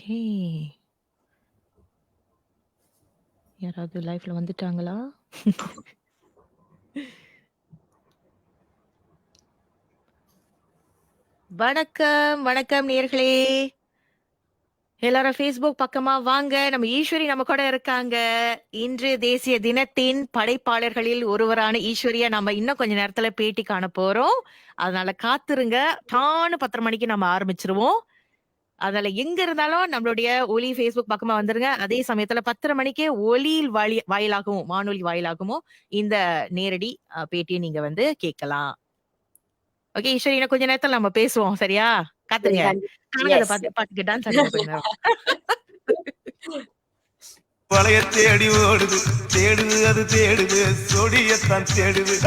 Okay. யாராவது லைஃப்ல வந்துட்டாங்களா? வணக்கம், வணக்கம் நேயர்களே. எல்லாரும் Facebook பக்கமா வாங்க. நம்ம ஈஸ்வரி நம்ம கூட இருக்காங்க. இன்று தேசிய தினத்தின் படைப்பாளர்களில் ஒருவரான ஈஸ்வரிய நம்ம இன்னும் கொஞ்ச நேரத்துல பேட்டி காண போறோம். அதனால காத்திருங்க. டான்னு 10:30 மணிக்கு நம்ம ஆரம்பிச்சுருவோம். அதனால எங்க இருந்தாலும் நம்மளுடைய ஒலி Facebook பக்கமா வந்துருங்க. அதே சமயத்துல 10:30 மணிக்கே ஒலியில் வாயிலாகவும், வானொலி வாயிலாகவும் இந்த நேரடி பேட்டிய நீங்க வந்து கேட்கலாம். ஓகே ஈஸ்வரி, இன்னும் கொஞ்ச நேரத்துல நம்ம பேசுவோம். சரியா? சரி, காத்துருங்க. கனகத பாட்டுக்கு டான்ஸ் ஆடுங்க கொஞ்ச நேரம். பழைய தேடி ஓடுது, தேடுது அது தேடுது, சொடியத்தான் தேடுது.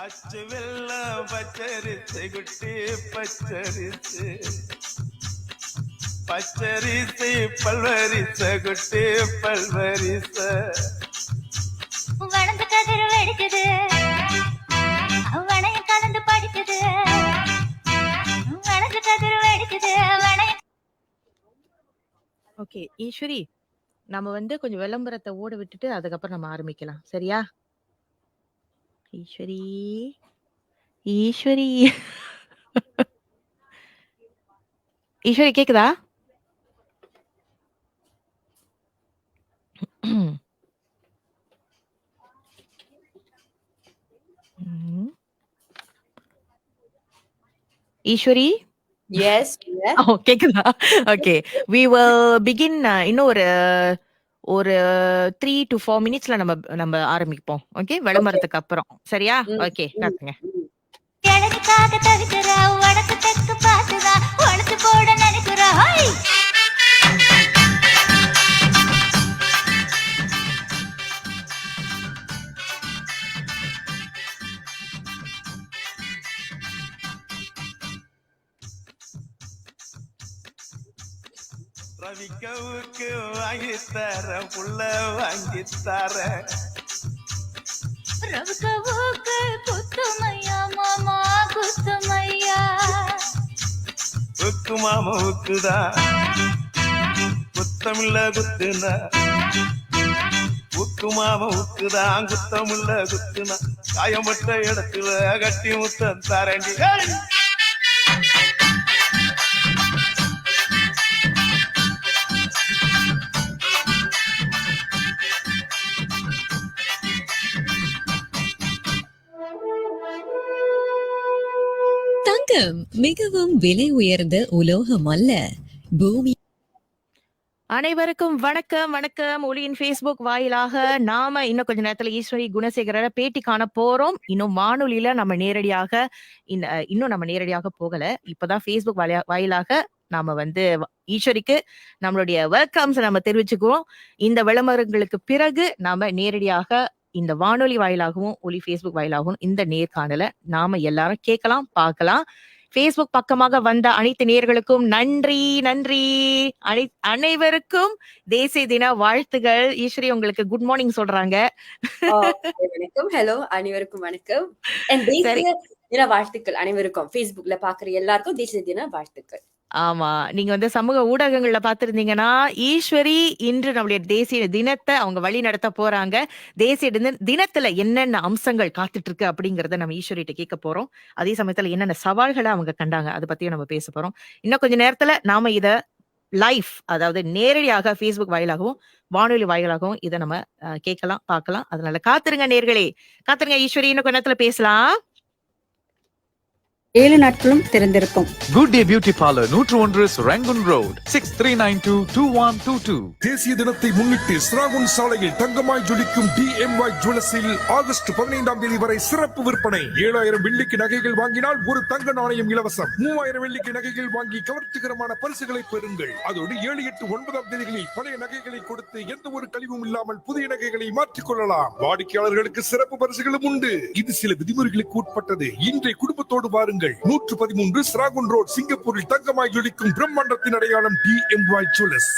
அச்சு வெள்ளம் பச்சரிசை குட்டி பச்சரிசு, பச்சரிசை பல்வரிச குட்டி பல்வரிச. வளர்ந்து கதிர் வெடிக்குது, வளையம் கலந்து படிக்குது, வளர்ந்து கதிர் வெடிக்குது, வளையம். ஓகே ஈஸ்வரி, நம்ம வந்து கொஞ்சம் விளம்பரத்தை ஓட விட்டுட்டு அதுக்கப்புறம் நம்ம ஆரம்பிக்கலாம். சரியா? ஈஸ்வரி, ஈஸ்வரி, ஈஸ்வரி கேக்குதா? ஈஸ்வரி, எஸ் கேக்குதா? Okay, we will begin. இன்னும் ஒரு 3 to 4 மினிட்ஸ்ல நம்ம ஆரம்பிப்போம். ஓகே, விளம்பரத்துக்கு அப்புறம். சரியா? ஓகே, காத்துங்க. எனக்காக தவிக்கிறா, உனக்கு தெற்கு பார்த்துதா, உனக்கு போட நினைக்கிறா. ரவிக்கவுக்கு வாங்கித்தர, புள்ள வாங்கித்தர. ரவுக்கு குத்துமையா மாமா குத்துமையா. உக்கு மாமா உக்குதா, குத்தமில்ல குத்துனா. உக்கு மாமா உக்குதான், குத்தமில்ல குத்துனா. காயம்பட்ட இடத்துல கட்டி முத்தம் தரண்டி. தங்கம் மிகவும் விலை உயர்ந்த உலோகம் அல்ல. பூமி. அனைவருக்கும் வணக்கம், வணக்கம். ஒலியின் Facebook வாயிலாக நாம இன்னும் கொஞ்ச நேரத்துல ஈஸ்வரி குணசேகர பேட்டி காண போறோம். இன்னும் வானொலியில நம்ம நேரடியாக இன்னும் நம்ம நேரடியாக போகல. இப்பதான் Facebook வாயிலாக நாம வந்து ஈஸ்வரிக்கு நம்மளுடைய வெல்கம்ஸ் நம்ம தெரிவிச்சுக்குவோம். இந்த விளம்பரங்களுக்கு பிறகு நாம நேரடியாக இந்த வானொலி வாயிலாகவும் ஒலி Facebook வாயிலாகவும் இந்த நேர்காணல நாம எல்லாரும் கேட்கலாம், பார்க்கலாம். Facebook பக்கமாக வந்த அனைத்து நேயர்களுக்கும் நன்றி, நன்றி. அனைவருக்கும் தேசிய தின வாழ்த்துகள். ஈஸ்வரி உங்களுக்கு குட் மார்னிங் சொல்றாங்க. வணக்கம், ஹலோ, அனைவருக்கும் வணக்கம். தேசிய தின வாழ்த்துக்கள் அனைவருக்கும். Facebookல பாக்குற எல்லாருக்கும் தேசிய தின வாழ்த்துக்கள். ஆமா, நீங்க வந்து சமூக ஊடகங்கள்ல பாத்திருந்தீங்கன்னா ஈஸ்வரி இன்று நம்மளுடைய தேசிய தினத்தை அவங்க வழி நடத்த போறாங்க. தேசிய தினத்துல என்னென்ன அம்சங்கள் காத்துட்டு இருக்கு அப்படிங்கறத நம்ம ஈஸ்வரிட்ட கேட்க போறோம். அதே சமயத்துல என்னென்ன சவால்களை அவங்க கண்டாங்க அதை பத்தியும் நம்ம பேச போறோம். இன்னும் கொஞ்ச நேரத்துல நாம இத லைவ், அதாவது நேரடியாக Facebook வாயிலாகவும் வானொலி வாயிலாகவும் இதை நம்ம கேட்கலாம், பார்க்கலாம். அதனால காத்துருங்க நேர்களே, காத்துருங்க. ஈஸ்வரி இன்னும் கொஞ்ச நேரத்துல பேசலாம். 7 நாட்களும் திறந்திருக்கும். Good day beauty parlour 101 Rangoon road 63922122. தேசிய தினத்தை முன்னிட்டு ஸ்ராகுன் சாலையில் தங்கமாய் ஜொலிக்கும் DMY ஜுவல்லர்ஸில் ஆகஸ்ட் 15ஆம் தேதி வரை சிறப்பு விற்பனை. 7000 வெள்ளிக்கு நகைகள் வாங்கினால் ஒரு தங்க நாணயம் இலவசம். 3000 வெள்ளிக்கு நகைகள் வாங்கி கவர்ச்சிகரமான பரிசுகளை பெறுங்கள். அதோடு 7, 8, 9ஆம் தேதிகளில் பழைய நகைகளை கொடுத்து எந்த ஒரு கழிவும் இல்லாமல் புதிய நகைகளை மாற்றிக் கொள்ளலாம். வாடிக்கையாளர்களுக்கு சிறப்பு பரிசுகளும் உண்டு. இது சில விதிமுறைகளுக்கு உட்பட்டது. இன்றைய குடும்பத்தோடு வாருங்கள். வாருங்கள். 113 ஸ்ராகுன் ரோட், சிங்கப்பூரில் தங்கமாய் ஜொலிக்கும் பிரம்மாண்டத்தின் அடையாளம் DMY ஜுவல்லர்ஸ்.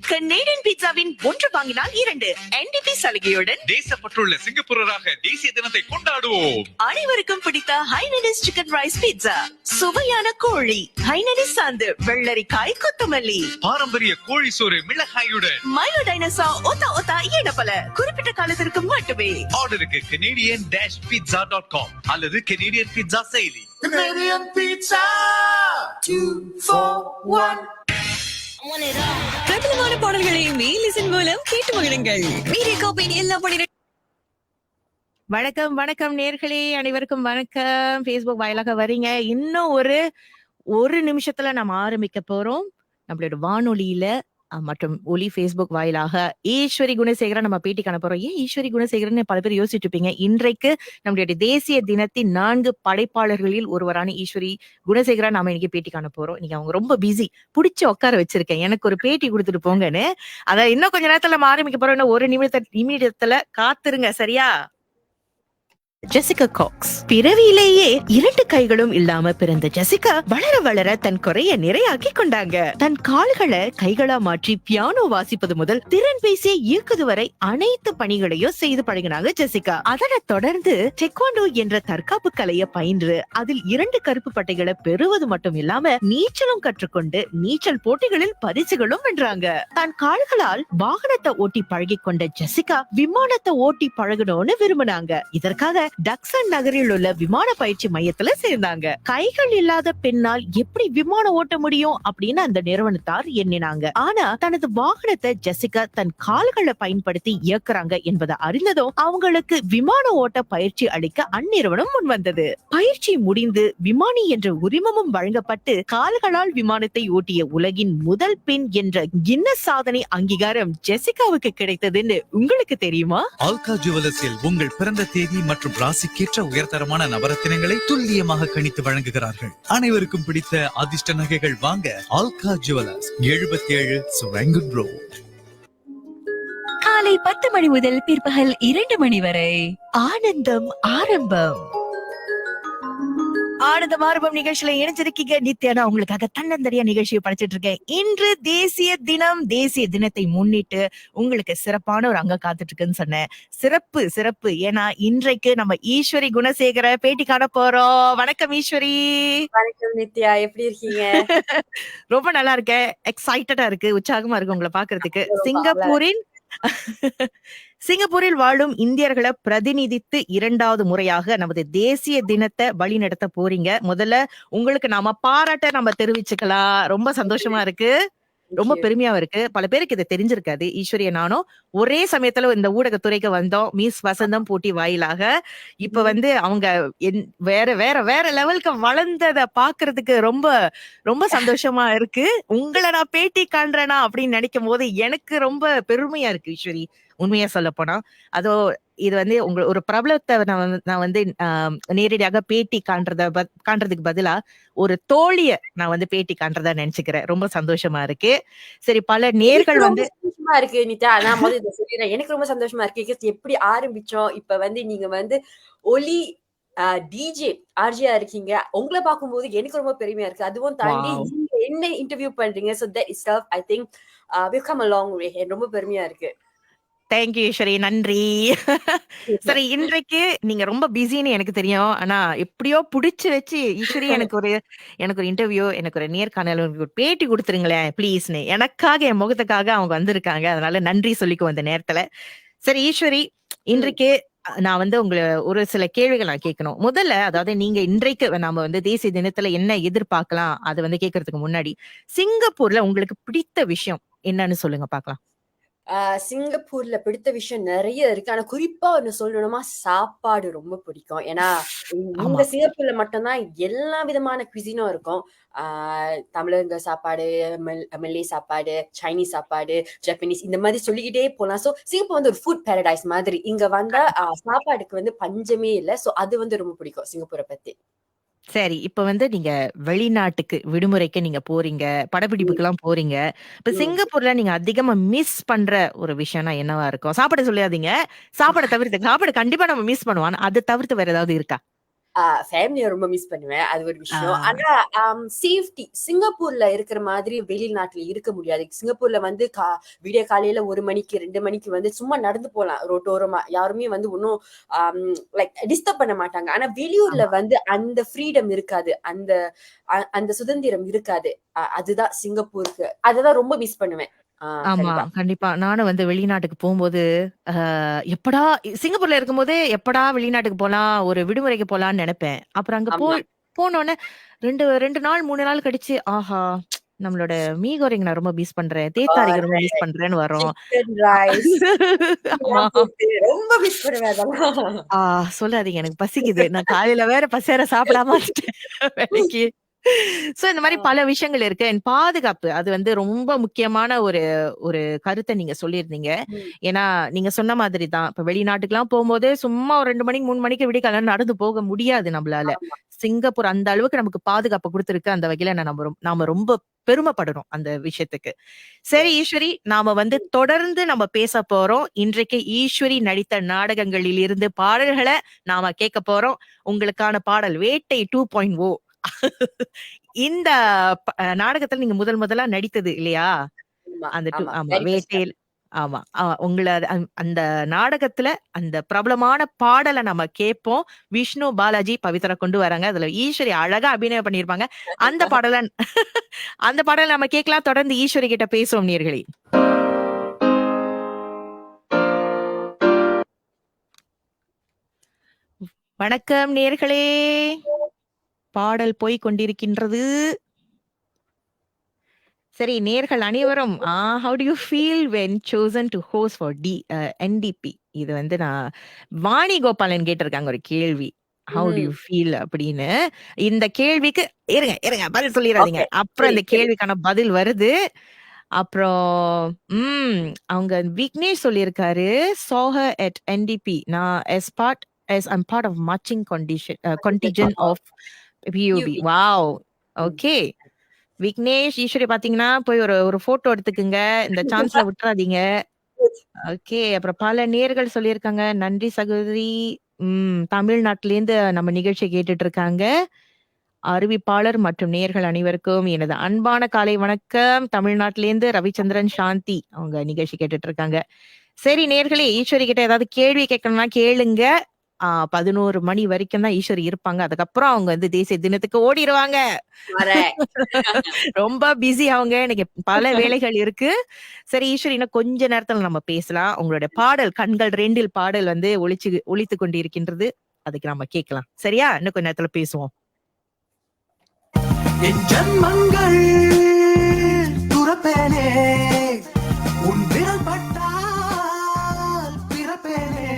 கனேடியன் பீட்சாவின் 1 வாங்கினால் 2 NDP சலுகையுடன் தேசப்பற்றுள்ள சிங்கப்பூரராக தேசிய தினத்தை கொண்டாடுவோம். அனைவருக்கும் பிடித்த ஹைனடிஸ் சிக்கன் ரைஸ் பீட்சா, சுவையான கோழி, ஹைனடிஸ் சாந்து, வெள்ளரிக்காய், கொத்தமல்லி, பாரம்பரிய கோழி சோறு மிளகாயுடன். மயோ டைனோசா, ஒத்தா ஒத்தா என பல குறிப்பிட்ட காலத்திற்கு மட்டுமே. ஆர்டருக்கு canadian-pizza.com அல்லது கெனடியன் பீட்சா செயலி. Canadian Pizza 2 for 1. பிரபலமான பாடல்களை மெயிலிசன் மூலம் கேட்டு மகிழுங்கள். மீடியா காப்பின் எல்லா வணக்கம் வணக்கம் நேர்களே, அனைவருக்கும் வணக்கம். Facebook வாயிலாக வரீங்க. இன்னும் ஒரு நிமிஷத்துல நம்ம ஆரம்பிக்க போறோம் நம்மளோட வானொலியில மற்றும் ஒலி Facebook வாயிலாக ஈஸ்வரி குணசேகரன் நம்ம பேட்டி காண போறோம். ஏன் ஈஸ்வரி குணசேகரன் பல பேர் யோசிச்சுட்டு இருப்பீங்க. இன்றைக்கு நம்மளுடைய தேசிய தினத்தின் 4 படைப்பாளர்களில் ஒருவரான ஈஸ்வரி குணசேகரன் நாம இன்னைக்கு பேட்டி காண போறோம். இன்னைக்கு அவங்க ரொம்ப பிஸி, புடிச்சு உட்கார வச்சிருக்கேன், எனக்கு ஒரு பேட்டி கொடுத்துட்டு போங்கன்னு. அத இன்னும் கொஞ்ச நேரத்துல நம்ம ஆரம்பிக்க போறோம். இன்னும் ஒரு நிமிடத்துல காத்துருங்க, சரியா? ஜெசிகா காக்ஸ் பிறவியிலேயே 2 கைகளும் இல்லாம பிறந்த ஜெசிகா வளர வளர தன் குறைய நிறையாக்கி கொண்டாங்க. தன் கால்களை கைகளா மாற்றி பியானோ வாசிப்பது முதல் திறன் பேசிய இயக்குது வரை அனைத்து பணிகளையும் செய்து பழகினாங்க ஜெசிகா. அதனை தொடர்ந்து டெக்வாண்டோ என்ற தற்காப்பு கலையை பயின்று அதில் 2 கருப்பு பட்டைகளை பெறுவது மட்டும் இல்லாம நீச்சலும் கற்றுக்கொண்டு நீச்சல் போட்டிகளில் பரிசுகளும் வென்றாங்க. தன் கால்களால் வாகனத்தை ஓட்டி பழகி கொண்ட ஜெசிகா விமானத்தை ஓட்டி பழகணும்னு விரும்பினாங்க. இதற்காக டக்சன் நகரில் உள்ள விமான பயிற்சி மையத்துல சேர்ந்தாங்க. கைகள் இல்லாத பெண்ணால் எப்படி விமானம் ஓட்ட முடியும் அப்படின்னு அந்த நிறுவனத்தார் எண்ணினாங்க. ஆனா தனது வாகனத்தை ஜெசிகா தன் கால்களை பயன்படுத்தி இயக்குறாங்க என்பதை அறிந்ததும் அவங்களுக்கு விமான ஓட்ட பயிற்சி அளிக்க அந்நிறுவனம் முன் வந்தது. பயிற்சி முடிந்து விமானி என்ற உரிமமும் வழங்கப்பட்டு கால்களால் விமானத்தை ஓட்டிய உலகின் முதல் பெண் என்ற கின்னஸ் சாதனை அங்கீகாரம் ஜெசிகாவுக்கு கிடைத்ததுன்னு உங்களுக்கு தெரியுமா? ஆல்கா ஜுவல்லர்ஸில் உங்கள் பிறந்த தேதி மற்றும் ராசிக்கேற்ற உயர்தரமான நவரத்தினங்களை துல்லியமாக கணித்து வழங்குகிறார்கள். அனைவருக்கும் பிடித்த அதிர்ஷ்ட நகைகள் வாங்க ஆல்கா ஜுவல்லர்ஸ், 77 ஸ்ராங்கன் ரோட். காலை 10 மணி முதல் பிற்பகல் 2 மணி வரை ஆனந்தம் ஆரம்பம். ஆனந்தம் ஆரம்பம் நிகழ்ச்சியில இணைஞ்சிருக்கீங்க. நித்யானா உங்களுக்காக தன்னந்தனியா நிகழ்ச்சியை படிச்சிட்டு இருக்கேன். இன்று தேசிய தினம். தேசிய தினத்தை முன்னிட்டு உங்களுக்கு சிறப்பான ஒரு அங்கம் காத்துட்டு இருக்குன்னு சொன்னேன். சிறப்பு. ஏன்னா இன்றைக்கு நம்ம ஈஸ்வரி குணசேகர பேட்டி காண போறோம். வணக்கம் ஈஸ்வரி. வணக்கம் நித்யா, எப்படி இருக்கீங்க? ரொம்ப நல்லா இருக்கேன். எக்ஸைட்டடா இருக்கு, உற்சாகமா இருக்கு உங்களை பாக்குறதுக்கு. சிங்கப்பூரில் வாழும் இந்தியர்களை பிரதிநிதித்து 2வது முறையாக நமது தேசிய தினத்தை வழி நடத்த போறீங்க. முதல்ல உங்களுக்கு நாம பாராட்ட நம்ம தெரிவிச்சுக்கலாம். ரொம்ப சந்தோஷமா இருக்கு, ரொம்ப பெருமையா இருக்கு. பல பேருக்கு இது தெரிஞ்சிருக்காது. ஈஸ்வரிய நானும் ஒரே சமயத்துல இந்த ஊடகத்துறைக்கு வந்தோம், மிஸ் வசந்தம் போட்டி வாயிலாக. இப்ப அவங்க வேற வேற வேற லெவலுக்கு வளர்ந்தத பாக்குறதுக்கு ரொம்ப ரொம்ப சந்தோஷமா இருக்கு. உங்களை நான் பேட்டி காண்றேனா அப்படின்னு நினைக்கும் போது எனக்கு ரொம்ப பெருமையா இருக்கு ஈஸ்வரி, உண்மையா சொல்ல போனா. அதோ இது உங்க ஒரு பிரபலத்தை நான் நேரடியாக பேட்டி காண்றதுக்கு பதிலா ஒரு தோழிய நான் பேட்டி காண்றதா நினைச்சுக்கிறேன். ரொம்ப சந்தோஷமா இருக்கு. சரி, பல நேர்கள் சந்தோஷமா இருக்கு நித்யா. நான் முதல்ல இதை சொல்லிடுறேன், எனக்கு ரொம்ப சந்தோஷமா இருக்கு. எப்படி ஆரம்பிச்சோம், இப்ப நீங்க ஒலி டிஜே ஆர்ஜியா இருக்கீங்க. உங்களை பார்க்கும்போது எனக்கு ரொம்ப பெருமையா இருக்கு. அதுவும் தாண்டி நீங்க என்ன இன்டர்வியூ பண்றீங்க. So that itself I think we've come a long way. ரொம்ப பெருமையா இருக்கு. தேங்க்யூ ஈஸ்வரி, நன்றி. சரி, இன்றைக்கு நீங்க ரொம்ப பிஸின்னு எனக்கு தெரியும். ஆனா எப்படியோ புடிச்சு வச்சு ஈஸ்வரி எனக்கு ஒரு இன்டர்வியூ, எனக்கு ஒரு நேர்காணல், ஒரு பேட்டி கொடுத்துருங்களேன் ப்ளீஸ்னு எனக்காக, என் முகத்துக்காக அவங்க வந்திருக்காங்க. அதனால நன்றி சொல்லிக்குவோம் அந்த நேரத்துல. சரி ஈஸ்வரி, இன்றைக்கு நான் உங்களை ஒரு சில கேள்விகள் நான் கேட்கணும். முதல்ல அதாவது நீங்க இன்றைக்கு நாம தேசிய தினத்துல என்ன எதிர்பார்க்கலாம் அது கேட்கறதுக்கு முன்னாடி சிங்கப்பூர்ல உங்களுக்கு பிடித்த விஷயம் என்னன்னு சொல்லுங்க பாக்கலாம். சிங்கப்பூர்ல பிடித்த விஷயம் நிறைய இருக்கு. ஆனா குறிப்பா ஒண்ணு சொல்லணுமா, சாப்பாடு ரொம்ப பிடிக்கும். ஏன்னா இந்த சிங்கப்பூர்ல மட்டும்தான் எல்லா விதமான குவிசினும் இருக்கும். தமிழங்க சாப்பாடு, மல்லே சாப்பாடு, சைனீஸ் சாப்பாடு, ஜப்பனீஸ், இந்த மாதிரி சொல்லிக்கிட்டே போலாம். சோ சிங்கப்பூர் ஒரு ஃபுட் பாரடைஸ் மாதிரி. இங்க வந்தா சாப்பாடுக்கு பஞ்சமே இல்லை. சோ அது ரொம்ப பிடிக்கும் சிங்கப்பூரை பத்தி. சரி, இப்ப நீங்க வெளிநாட்டுக்கு விடுமுறைக்கு நீங்க போறீங்க, படப்பிடிப்புக்கு எல்லாம் போறீங்க. இப்ப சிங்கப்பூர்ல நீங்க அதிகமா மிஸ் பண்ற ஒரு விஷயம்னா என்னவா இருக்கும்? சாப்பாடு சொல்லாதீங்க, சாப்பாடு தவிர்த்து. சாப்பாடு கண்டிப்பா நம்ம மிஸ் பண்ணுவோம். அதை தவிர்த்து வேற ஏதாவது இருக்கா? ஃபேமிலியை ரொம்ப மிஸ் பண்ணுவேன். அது ஒரு விஷயம். ஆனா சேஃப்டி சிங்கப்பூர்ல இருக்கிற மாதிரி வெளிநாட்டுல இருக்க முடியாது. சிங்கப்பூர்ல வந்து விடிய காலையில 1 மணிக்கு 2 மணிக்கு வந்து சும்மா நடந்து போலாம் ரோட்டோரமா. யாருமே வந்து ஒன்னும் லைக் டிஸ்டர்ப் பண்ண மாட்டாங்க. ஆனா வெளியூர்ல வந்து அந்த ஃப்ரீடம் இருக்காது, அந்த சுதந்திரம் இருக்காது. அதுதான் சிங்கப்பூருக்கு, அதுதான் ரொம்ப மிஸ் பண்ணுவேன். ஆமா, கண்டிப்பா. நானும் வந்து வெளிநாட்டுக்கு போம்போது, எப்படா சிங்கப்பூர்ல இருக்கும்போதே எப்படா வெளிநாட்டுக்கு போலாம், ஒரு விடுமுறைக்கு போலான்னு நெனைப்பேன். அப்புறம் அங்க ஆமா. போனோனே 2 நாள் 3 நாள் கழிச்சு, ஆஹா! நம்மளோட மீ கோரிங் நான் ரொம்ப மிஸ் பண்றேன். தேத்தாரிக்கு ரொம்ப மிஸ் பண்றேன்னு வரும். சிக்கன் ரைஸ் ஆமா. ரொம்ப மிஸ் பண்ணுவேன் அதெல்லாம். சொல்லாதீங்க. எனக்கு பசிக்குது. நான் காலையில வேற பசியார சாப்பிடாம வந்துட்டேன் வேலைக்கு. சோ இந்த மாரி பல விஷயங்கள் இருக்கு. அண்ட் பாதுகாப்பு அது வந்து ரொம்ப முக்கியமான ஒரு கருத்த நீங்க சொல்லியிருந்தீங்க. ஏன்னா நீங்க சொன்ன மாதிரி தான். இப்ப வெளிநாட்டுக்குலாம் போம்போது சும்மா ஒரு 2 மணிக்கு 3 மணிக்கு விடிகாலைல நடந்து போக முடியாது நம்மளால. சிங்கப்பூர் அந்த அளவுக்கு நமக்கு பாதுகாப்பு குடுத்திருக்கு. அந்த வகையில நாம ரொம்ப பெருமைப்படணும் அந்த விஷயத்துக்கு. சரி ஈஸ்வரி, நாம வந்து தொடர்ந்து நம்ம பேச போறோம். இன்றைக்கு ஈஸ்வரி நடித்த நாடகங்களில் இருந்து பாடல்களை நாம கேட்க போறோம். உங்களுக்கான பாடல் வேட்டை 2.0. இந்த நாடகத்துல நீங்க முதலா நடித்தது இல்லையா? அந்த ஆமா வேட்டையில். ஆமா. அந்த நாடகத்துல அந்த பிரபலமான பாடலை நம்ம கேட்போம். விஷ்ணு பாலாஜி பவித்ரா கொண்டு வராங்க. அதுல ஈஸ்வரி அழகா அபிநயம் பண்ணிருப்பாங்க. அந்த பாடலை நம்ம கேட்கலாம். தொடர்ந்து ஈஸ்வரி கிட்ட பேசுவோம் நேயர்களே. வணக்கம் நேயர்களே. பாடல் போய் கொண்டிருக்கின்றது. சரி, நேயர்கள் அனைவரும் how do you feel when chosen to host for NDP? இது வந்து நான் வாணி கோபாலன் கேட்டிருக்காங்க ஒரு கேள்வி. how do you feel அப்படின்னு. இந்த கேள்விக்கு இருங்க பதில் சொல்லிடாதீங்க. அப்புறம் இந்த கேள்விக்கான பதில் வருது. அப்புறம் அவங்க விக்னேஷ் சொல்லியிருக்காரு, saw her at NDP. நான் as I'm part of marching contingent of PUB. wow. Okay Vignesh, Eswari பாத்தீங்கன்னா போய் ஒரு போட்டோ எடுத்துக்குங்க. இந்த சான்ஸ்ல விட்டுறாதீங்க. ஓகே. அப்புறம் பல நேயர்கள் சொல்லியிருக்காங்க. நன்றி சகோதரி. தமிழ்நாட்டில இருந்து நம்ம நிகழ்ச்சியை கேட்டுட்டு இருக்காங்க. அறிவிப்பாளர் மற்றும் நேயர்கள் அனைவருக்கும் எனது அன்பான காலை வணக்கம். தமிழ்நாட்டிலேருந்து ரவிச்சந்திரன் சாந்தி அவங்க நிகழ்ச்சி கேட்டுட்டு இருக்காங்க. சரி நேயர்களே, ஈஸ்வரி கிட்ட ஏதாவது கேள்வி கேட்கணும்னா கேளுங்க. 11 மணி வரைக்கும் தான் ஈஸ்வரி இருப்பாங்க. அதுக்கப்புறம் அவங்க வந்து தேசிய தினத்துக்கு ஓடிடுவாங்க. ரொம்ப பிஸி அவங்க. எனக்கு பல வேலைகள் இருக்கு. சரி ஈஸ்வரி, இன்னும் கொஞ்ச நேரத்துல நம்ம பேசலாம். உங்களுடைய பாடல் கண்கள் 2 பாடல் வந்து ஒலித்து கொண்டிருக்கின்றது. அதுக்கு நம்ம கேட்கலாம். சரியா? இன்னும் கொஞ்ச நேரத்துல பேசுவோம். என் ஜன்மங்கள் துறப்பேனே, உன் விரல் பட்டால் பிறப்பேனே,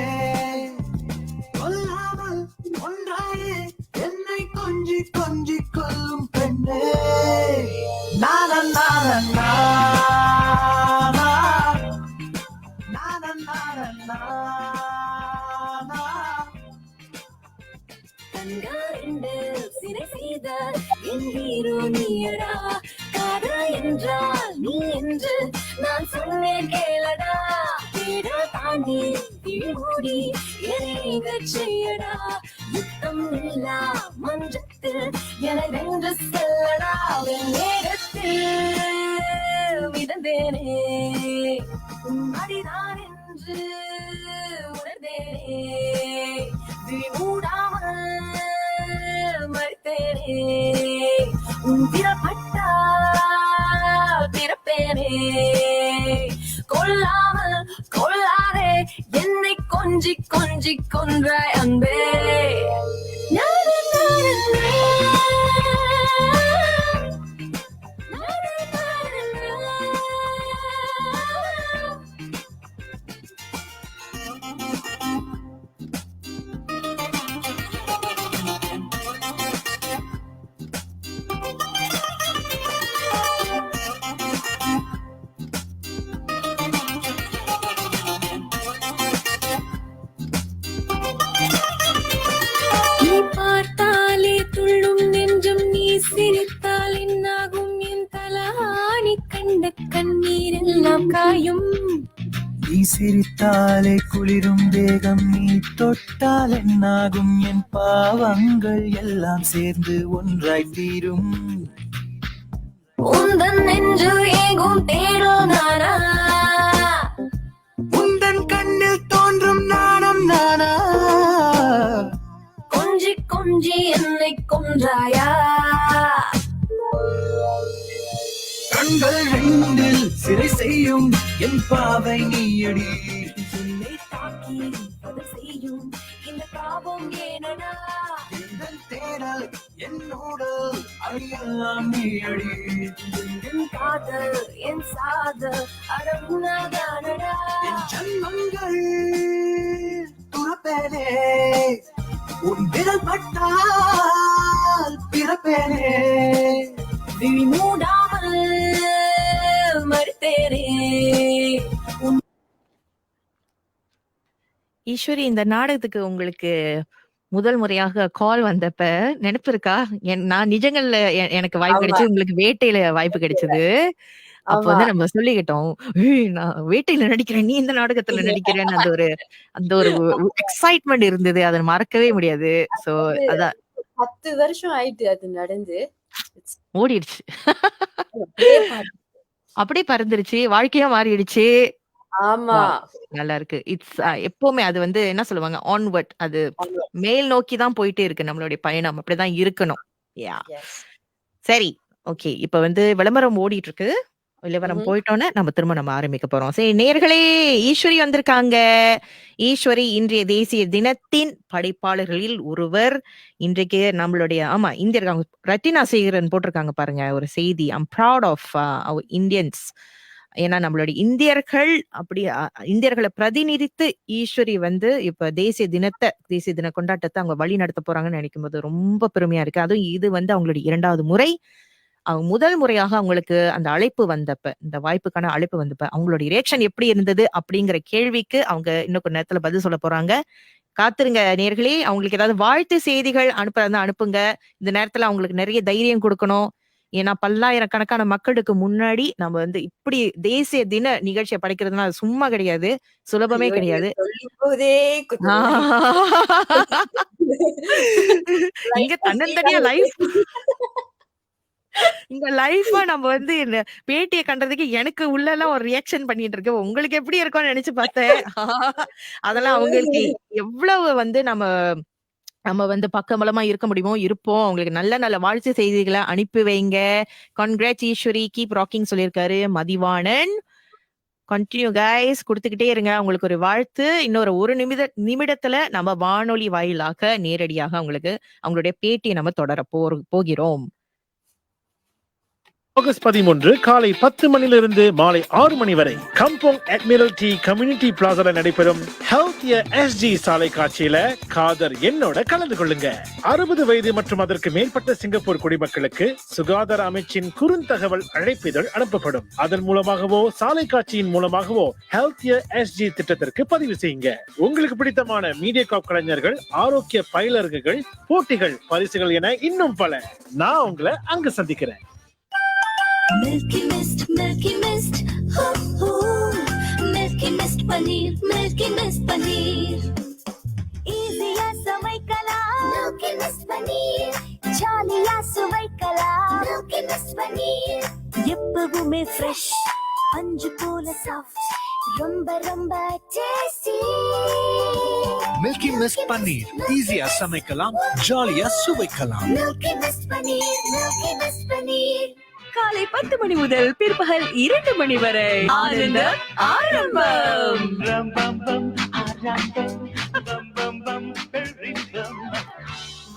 கொல்லாமல் ஒன்றாயே என்னை கொஞ்சி கொஞ்சி கொல்லும் பெண்ணே. சிறை செய்த என் ஹீரோ நீயடா, காதா என்றால் நீ என்று நான் சொன்னேன் கேளடா. தேட தாண்டி விழிமூடி எங்க செய்யடா, யுத்தம் இல்லா மன்றத்தில் என வென்று செல்லடா. நேரத்தில் மிதந்தேனே, மடிதான் என்று உணர்ந்தேனே, விழிமூடாமல் மறுத்தேனே, உன் திறப்பட்டா திறப்பேனே, கொல்லாமல் கொள்ளாதே என்னை கொஞ்சி கொஞ்சி கொன்றாய் அன்பே. பார்த்தாலே துள்ளும் நெஞ்சம், நீ சிரித்தால் என்னாகும் என் தலாணி, கண்ட கண்ணீர் எல்லாம் காயும். நீ சிரித்தாலே குளிரும் தேகம், நீ தொட்டால் என்னாகும், என் பாவங்கள் எல்லாம் சேர்ந்து ஒன்றாய் தீரும். உந்தன் நெஞ்சு ஏகும் தேடும் நானா, உந்தன் கண்ணில் தோன்றும் நாணம் நானா, கொஞ்சி கொஞ்சி என்னை கொன்றாயா. கண்கள் ரெண்டில் சிறை செய்யும் என் பாவை நீயடி. என்னை தாக்கி பதம் செய்யும் இந்த பாவம் ஏனடா. என் தேடல் என்னோடு அழியெல்லாம் நீயடி. என் காதல் என் சாதல் அடங்குனாதானடா. என் ஜன்மங்கள் துறப்பேனே, உன் விரல் பட்டால் பிறப்பேனே. விழி மூடாமல் மறுத்தேனே. ஈஸ்வரி, இந்த நாடகத்துக்கு உங்களுக்கு முதல் முறையாக கால் வந்தப்ப நினைப்பு இருக்கா? நான் நிஜங்கள்ல எனக்கு வாய்ப்பு ஆமா. கிடைச்சு, உங்களுக்கு வேட்டையில வாய்ப்பு கிடைச்சது. அப்ப ஆமா. வந்து நம்ம சொல்லிக்கிட்டோம், "ஏய் நான் வேட்டையில நடிக்கிறேன், நீ இந்த நாடகத்துல நடிக்கிறேன்னு" அந்த ஒரு எக்ஸைட்மெண்ட் இருந்தது. அத மறக்கவே முடியாது. சோ அது அதான் 10 வருஷம் ஆயிட்டு அது நடந்து. It's ஓடிடுச்சு. அப்படியே பாத்து. அப்படியே பறந்துருச்சு. வாழ்க்கையா மாறிடுச்சு. ஆமா. வாவ்! நல்லா இருக்கு. இட்ஸ் எப்பவுமே அது வந்து என்ன சொல்லுவாங்க? ஆன்வர்ட். அது ஆமா. மேல் நோக்கி தான் போயிட்டே இருக்கு நம்மளுடைய பயணம். அப்படிதான் இருக்கணும். யாஹ்! Yes. சரி. ஓகே. இப்ப வந்து விளம்பரம் ஓடிட்டு இருக்கு. விளம்பரம் போயிட்டோனே நம்ம ஆரம்பிக்க போறோம். சரி நேயர்களே, ஈஸ்வரி வந்திருக்காங்க. ஈஸ்வரி இன்றைய தேசிய தினத்தின் படைப்பாளர்களில் ஒருவர். இன்றைக்கு நம்மளுடைய இந்தியர் ரட்டினா சேகரன் போட்டிருக்காங்க பாருங்க ஒரு செய்தி. I'm proud of our Indians. ஏன்னா நம்மளுடைய இந்தியர்களை பிரதிநிதித்து ஈஸ்வரி வந்து இப்ப தேசிய தின கொண்டாட்டத்தை அவங்க வழி நடத்த போறாங்கன்னு நினைக்கும் போது ரொம்ப பெருமையா இருக்கு. அதுவும் இது வந்து அவங்களுடைய 2வது முறை. அவங்க முதல் முறையாக அவங்களுக்கு அந்த அழைப்பு வந்தப்ப, இந்த வாய்ப்புக்கான அழைப்பு வந்தப்ப அவங்களுடைய ரியாக்ஷன் எப்படி இருந்தது அப்படிங்கிற கேள்விக்கு அவங்க இன்னும் கொஞ்ச நேரத்துல பதில் சொல்ல போறாங்க. காத்திருங்க நேயர்களே. அவங்களுக்கு ஏதாவது வாழ்த்து செய்திகள் அனுப்புறதா அனுப்புங்க. இந்த நேரத்துல அவங்களுக்கு நிறைய தைரியம் கொடுக்கணும். ஏன்னா பல்லாயிரக்கணக்கான மக்களுக்கு முன்னாடி நம்ம வந்து இப்படி தேசிய தின நிகழ்ச்சியை படைக்கிறதுனா அது சும்மா கிடையாது. சுலபமே ஐயோ! கிடையாது. நீங்க சொல்லும்போதே ஆ. இங்க லைட்டா தன்னந்தனியா ஃபீல் லைஃப் ஆகுது. இங்க லைஃபா நம்ம வந்து இந்த பேட்டிய கண்டதுக்கு எனக்கு உள்ளலாம் ஒரு ரியாக்ஷன் பண்ணிட்டு இருக்கு. உங்களுக்கு எப்படி இருக்கும்னு நினைச்சு பார்த்தேன். அதெல்லாம் அவங்களுக்கு எவ்வளவு வந்து நம்ம வந்து பக்கபலமா இருக்க முடியுமோ இருப்போம். அவங்களுக்கு நல்ல நல்ல வாழ்த்து செய்திகளை அனுப்பி வைங்க. கான்கிராட்ஸ் ஈஸ்வரி, கீப் ராக்கிங் சொல்லியிருக்காரு மதிவாணன். கண்டினியூ கைஸ், குடுத்துக்கிட்டே இருங்க. உங்களுக்கு ஒரு வாழ்த்து. இன்னொரு ஒரு நிமிடத்துல நம்ம வானொலி வாயிலாக நேரடியாக அவங்களுடைய பேட்டியை நம்ம தொடர போகிறோம். ஆகஸ்ட் 13 காலை 10 மணிலிருந்து மாலை 6 மணி வரை கம்போங் அட்மிரல்டி கம்யூனிட்டி பிளாசால நடைபெறும் ஹெல்த்தியர் SG சாலை காட்சியில காதர் என்னோட கலந்து கொள்ளுங்க. 60 வயது மற்றும் அதற்கு மேற்பட்ட சிங்கப்பூர் குடிமக்களுக்கு சுகாதார அமைச்சின் குறுந்தகவல் அழைப்பிதழ் அனுப்பப்படும். அதன் மூலமாகவோ சாலை காட்சியின் மூலமாகவோ ஹெல்த்தியர் SG திட்டத்திற்கு பதிவு செய்யுங்க. உங்களுக்கு பிடித்தமான மீடியா காப் கலைஞர்கள், ஆரோக்கிய பயிலர்கள், போட்டிகள், பரிசுகள் என இன்னும் பல. நான் உங்களை அங்கு சந்திக்கிறேன். Milky Mist, Milky Mist, ho ho. Milky Mist paneer, Milky Mist paneer. Easy-ஆ சமைக்கலாம் Milky Mist paneer. ஜாலியா சுவைக்கலாம் Milky Mist paneer. எப்பவுமே fresh, பஞ்சு போல soft, ரொம்ப ரொம்ப tasty. மில்கி மிஸ்ட் பன்னீர், ஈஸியா சமைக்கலாம், ஜாலியா சுவைக்கலாம். Milky Mist paneer, Milky Mist paneer. காலை 10 மணி முதல் பிற்பகல் 2 மணி வரை ஆனந்தம் ஆரம்பம்.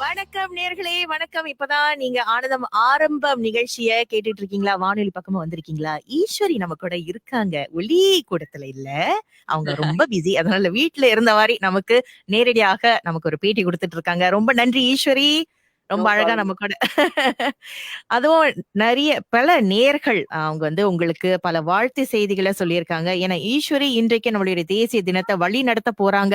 வணக்கம் நேர்களே, வணக்கம். இப்பதான் நீங்க ஆனந்தம் ஆரம்பம் நிகழ்ச்சிய கேட்டுட்டு இருக்கீங்களா? வானொலி பக்கமா வந்திருக்கீங்களா? ஈஸ்வரி நம்ம கூட இருக்காங்க. ஒலி கூடத்துல இல்ல, அவங்க ரொம்ப பிஸி. அதனால வீட்டுல இருந்த மாதிரி நமக்கு நேரடியாக நமக்கு ஒரு பேட்டி கொடுத்துட்டு இருக்காங்க. ரொம்ப நன்றி ஈஸ்வரி. ரொம்ப அழகா நம்ம கூட அதுவும் பல நேர்கள் அவங்க வந்து உங்களுக்கு பல வாழ்த்து செய்திகளை சொல்லியிருக்காங்க. ஏன்னா ஈஸ்வரி இன்றைக்கு நம்மளுடைய தேசிய தினத்தை வழி நடத்த போறாங்க.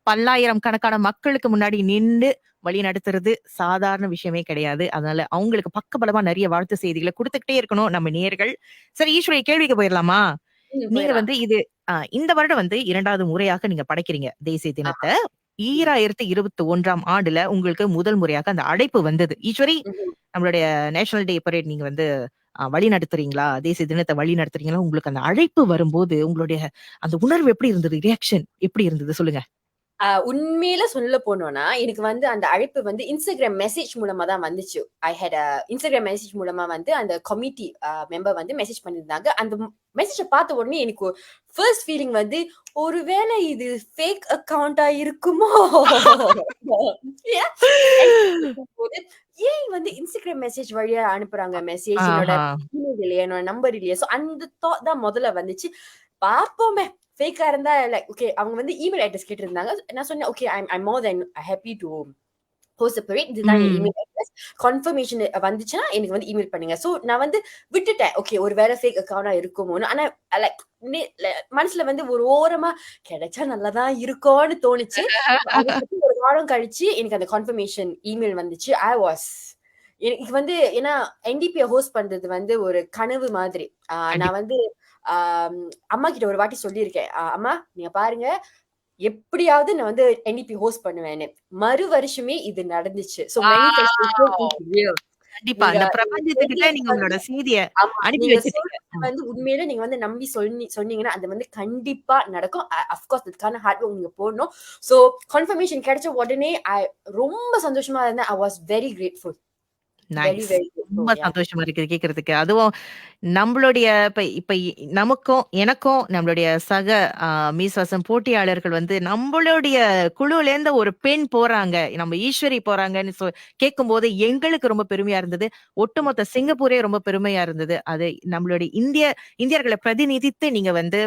பல்லாயிரம் கணக்கான மக்களுக்கு முன்னாடி நின்று வழி நடத்துறது சாதாரண விஷயமே கிடையாது. அதனால அவங்களுக்கு பக்கபலமா நிறைய வாழ்த்து செய்திகளை கொடுத்துக்கிட்டே இருக்கணும் நம்ம நேர்கள். சரி ஈஸ்வரி, கேள்விக்கு போயிடலாமா? நீங்க வந்து இது இந்த வருடம் வந்து 2வது முறையாக நீங்க படைக்கிறீங்க தேசிய தினத்தை. 2021ஆம் ஆண்டுல உங்களுக்கு முதல் முறையாக அந்த அழைப்பு வந்தது. ஈஸ்வரி, நம்மளுடைய நேஷனல் டே பரேட் நீங்க வந்து வழி நடத்துறீங்களா, தேசிய தினத்தை வழி நடத்துறீங்களா? உங்களுக்கு அந்த அழைப்பு வரும்போது உங்களுடைய அந்த உணர்வு எப்படி இருந்தது? ரியாக்ஷன் எப்படி இருந்தது சொல்லுங்க. உண்மையில சொல்ல போனோம்னா, எனக்கு வந்து அந்த அழைப்பு வந்து Instagram மெசேஜ் மூலமா தான் வந்துச்சு. ஐ ஹேட் Instagram மெசேஜ் மூலமா வந்து அந்த கமிட்டி மெம்பர் வந்து மெசேஜ் பண்ணியிருந்தாங்க. அந்த மெசேஜ பார்த்த உடனே எனக்கு ஃபர்ஸ்ட் ஃபீலிங் வந்து, ஒருவேளை இது ஃபேக் அக்கவுண்டா இருக்குமோ? ஏன் வந்து Instagram மெசேஜ் வழியா அனுப்புறாங்க மெசேஜ்? என்னோட இமெயில் இல்லையா, என்னோட நம்பர் இல்லையா? சோ அந்த தாட் தான் முதல்ல வந்துச்சு. பார்ப்போமே, ஃபேக்கா இருந்தா லைக் ஓகே. அவங்க வந்து இமெயில் அட்ரஸ் கேட்டிருந்தாங்க. நான் சொன்னேன், okay, I more then happy to host parade. இதுதான் என் இமெயில் அட்ரஸ். கன்ஃபர்மேஷன் வந்துச்சுன்னா எனக்கு வந்து இமெயில் பண்ணுங்க. சோ நான் வந்து விட்டுட்டேன். ஓகே, ஒரு வேற ஃபேக் அக்கவுண்டா இருக்குமோன்னு. ஆனா லைக் மனசுல வந்து ஒரு ஓரமா கிடைச்சா நல்லதான் இருக்கும்னு தோணுச்சு. அதுக்கு ஒரு வாரம் கழிச்சு எனக்கு அந்த கன்ஃபர்மேஷன் இமெயில் வந்துச்சு. எனக்கு வந்து ஏன்னா NDP ஹோஸ்ட் பண்றது வந்து ஒரு கனவு மாதிரி. நான் வந்து அம்மா கிட்ட ஒரு வாட்டி சொல்லியிருக்கேன், அம்மா நீங்க பாருங்க, எப்படியாவது நான் வந்து NDP ஹோஸ்ட் பண்ணுவேன்னு. மறு வருஷமே இது நடந்துச்சு. சோ கண்டிப்பா அந்த பிரபஞ்சத்துக்கிட்ட நீங்க உங்களோட செய்தியை அனுப்பி வச்சிருக்கீங்க. வந்து உண்மையில நீங்க வந்து நம்பி சொன்னீங்கன்னா அது வந்து கண்டிப்பா நடக்கும். அஃப்கோர்ஸ் அதுக்கான ஹார்ட் ஒர்க் நீங்க போடணும். சோ கன்ஃபர்மேஷன் கிடைச்ச உடனே ரொம்ப சந்தோஷமா இருந்தேன். I was very grateful. ரொம்ப சந்தோஷமா இருக்குது கேக்குறதுக்கு. அதுவும் நம்மளுடைய இப்ப நமக்கும் எனக்கும் நம்மளுடைய சக மீஸ்வாசம் போட்டியாளர்கள் வந்து நம்மளுடைய குழுல இருந்து ஒரு பெண் போறாங்க, நம்ம ஈஸ்வரி போறாங்கன்னு கேட்கும் போது எங்களுக்கு ரொம்ப பெருமையா இருந்தது. ஒட்டுமொத்த சிங்கப்பூரே ரொம்ப பெருமையா இருந்தது. அது நம்மளுடைய இந்தியர்களை பிரதிநிதித்து நீங்க வந்து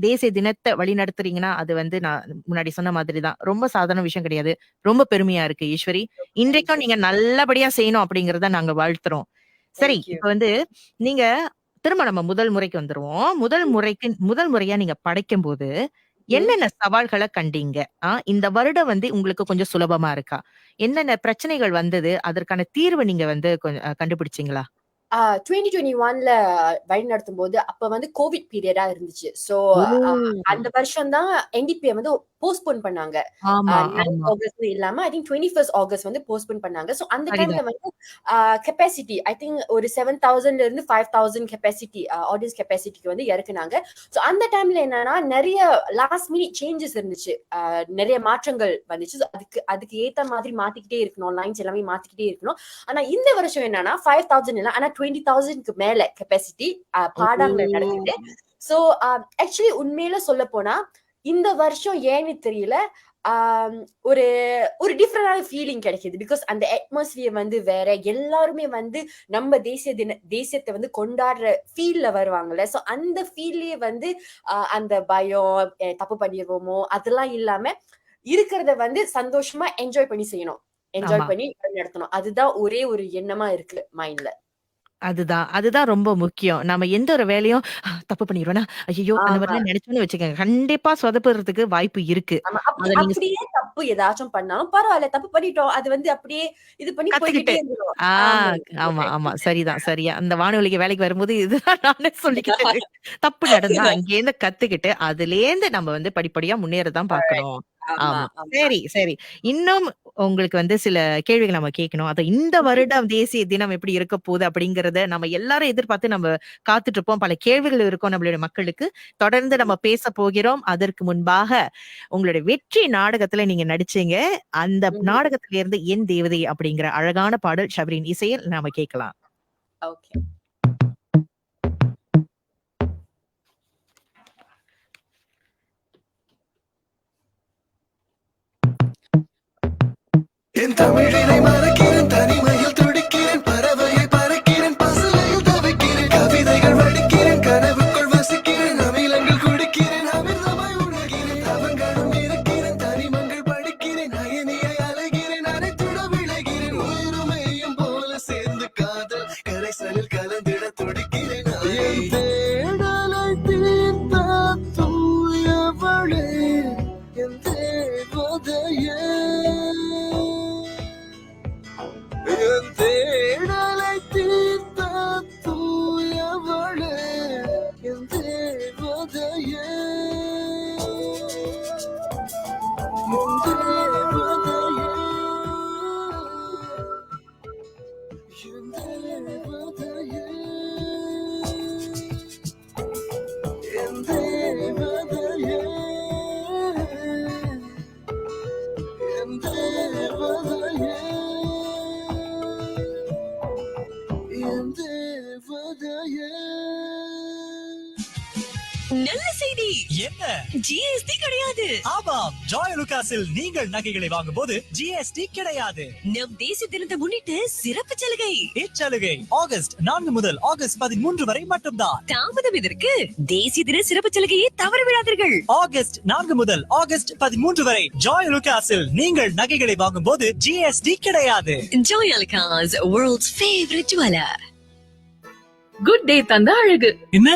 தேசிய தினத்தை வழி நடத்துறீங்கன்னா அது வந்து நான் முன்னாடி சொன்ன மாதிரிதான் ரொம்ப சாதாரண விஷயம் கிடையாது. ரொம்ப பெருமையா இருக்கு ஈஸ்வரி. இன்றைக்கும் நீங்க நல்லபடியா செய்யணும் அப்படிங்கறத நாங்க வாழ்த்துறோம். சரி, இப்ப வந்து நீங்க திரும்ப நம்ம முதல் முறைக்கு வந்துருவோம். முதல் முறையா நீங்க படைக்கும் போது என்னென்ன சவால்களை கண்டீங்க? இந்த வருடம் வந்து உங்களுக்கு கொஞ்சம் சுலபமா இருக்கா? என்னென்ன பிரச்சனைகள் வந்தது? அதற்கான தீர்வு நீங்க வந்து கண்டுபிடிச்சீங்களா? 2021ல வழி நடத்தும் போது அப்ப வந்து கோவிட் பீரியடா இருந்துச்சு. சோ அந்த வருஷம் தான் NDP வந்து போஸ்ட்போன் பண்ணாங்க. 9 ஆகஸ்ட் இல்லாம ஐ திங்க் 21 ஆகஸ்ட் வந்து போஸ்ட்போன் பண்ணாங்க. சோ அந்த டைம்ல வந்து கெபாசிட்டி ஐ திங்க் ஒரு 7000ல இருந்து 5000 கெபாசிட்டி ஆடியன்ஸ் கெபாசிட்டிக்கு வந்து இறக்குனாங்க. சோ அந்த டைம்ல என்னன்னா நிறைய லாஸ்ட் மினிட் சேஞ்சஸ் இருந்துச்சு. நிறைய மாற்றங்கள் வந்துச்சு. அதுக்கு ஏத்த மாதிரி மாத்திக்கிட்டே இருக்கணும். லைன்ஸ் எல்லாமே மாத்திக்கிட்டே இருக்கணும். ஆனா இந்த வருஷம் என்னன்னா 5000 இல்ல, ஆனா 20,000க்கு மேல கெபாசிட்டி பாடாங்கல நடக்குது. சோ ஆக்சுவலி உண்மையில சொல்ல போனா இந்த வருஷம் ஏன்னு தெரியல, ஒரு ஒரு டிஃபரெண்டான ஃபீலிங் கிடைக்குது. பிகாஸ் அந்த அட்மாஸ்பியர் வந்து வேற. எல்லாருமே வந்து நம்ம தேசியத்தை வந்து கொண்டாடுற ஃபீல்ல வருவாங்கல்ல. சோ அந்த ஃபீல்லயே வந்து அந்த பயம், தப்பு பண்ணிடுவோமோ அதெல்லாம் இல்லாம இருக்கிறத வந்து சந்தோஷமா என்ஜாய் பண்ணி செய்யணும், என்ஜாய் பண்ணி நடத்தணும். அதுதான் ஒரே ஒரு எண்ணமா இருக்கு மைண்ட்ல. அதுதான் ரொம்ப முக்கியம். நாம எந்த ஒரு வேலையும் தப்பு பண்ணிடுவோம்னா, ஐயோ அந்த மாதிரி நினைச்சோன்னு வச்சுக்கோங்க, கண்டிப்பா சொதப்புறதுக்கு வாய்ப்பு இருக்கு. அப்படியே தப்பு ஏதாச்சும் பண்ணாலும் பரவாயில்ல, தப்பு பண்ணிட்டோம், அது வந்து அப்படியே இது பண்ணி போய்கிட்டே இருக்கணும். ஆமா சரிதான். சரியா அந்த வானொலிக்கு வேலைக்கு வரும்போது இதுதான் நானே சொல்லிக்கிட்டேன். தப்பு நடந்தா அங்கேருந்து கத்துக்கிட்டு அதுலேருந்து நம்ம வந்து படிப்படியா முன்னேறதான் பார்க்கணும். ஆமா. சரி. இன்னும் உங்களுக்கு வந்து சில கேள்விகள் நம்ம கேட்கணும். அத இந்த வருடம் தேசிய தினம் எப்படி இருக்க போகுது அப்படிங்கறத நம்ம எல்லாரும் எதிர்பார்த்து நம்ம காத்துட்டு இருப்போம். பல கேள்விகள் இருக்கும் நம்மளுடைய மக்களுக்கு. தொடர்ந்து நம்ம பேச போகிறோம். அதற்கு முன்பாக உங்களுடைய வெற்றி நாடகத்துல நீங்க நடிச்சீங்க. அந்த நாடகத்தில இருந்து என் தேவதை அப்படிங்கிற அழகான பாடல் ஷபரின் இசையில் நாம கேட்கலாம். ஓகே. என் தமிழினை மறக்கிறேன், தனிமையில் துடிக்கிறேன், பறவையை பறக்கிறேன், பசுமையில் தவிக்கிறேன், கவிதைகள் வடிக்கிறேன், கனவுக்குள் வசிக்கிறேன், அமிலங்கள் குடிக்கிறேன், அமிர்தமாய் உணர்கிறேன், அவங்களும் இருக்கிறேன், தனிமங்கள் படிக்கிறேன், அயனியை அலைகிறேன், அனைத்துட விளைகிறேன், உயிருமையும் போல சேர்ந்து காதல் கரைசலில் கலந்திட துடிக்கிறேன். தேடலை தீர்த்த தூயவளே என் தேவதையே, தேடலை தீர்த்த தூயவளே என் தேவதையே. நல்ல செய்தி. என்ன? ஜிஎஸ்டி கிடையாது. ஆமாம், ஜாய் அலுகாஸில் நீங்கள் நகைகளை வாங்கும் போது ஜிஎஸ்டி கிடையாது. நம் தேசிய தினத்தை முன்னிட்டு சிறப்பு சலுகை. இச்சலுகை ஆகஸ்ட் 4 முதல் ஆகஸ்ட் 13 வரை மட்டும்தான். தாமதம் இதற்கு. தேசிய தின சிறப்பு சலுகையை தவற விடாதீர்கள். ஆகஸ்ட் 4 முதல் ஆகஸ்ட் 13 வரை ஜாய் அலுகாஸில் நீங்கள் நகைகளை வாங்கும் போது ஜிஎஸ்டி கிடையாது. Joy Alukkas, world's favourite jeweller. Good day தந்த அழகு. என்ன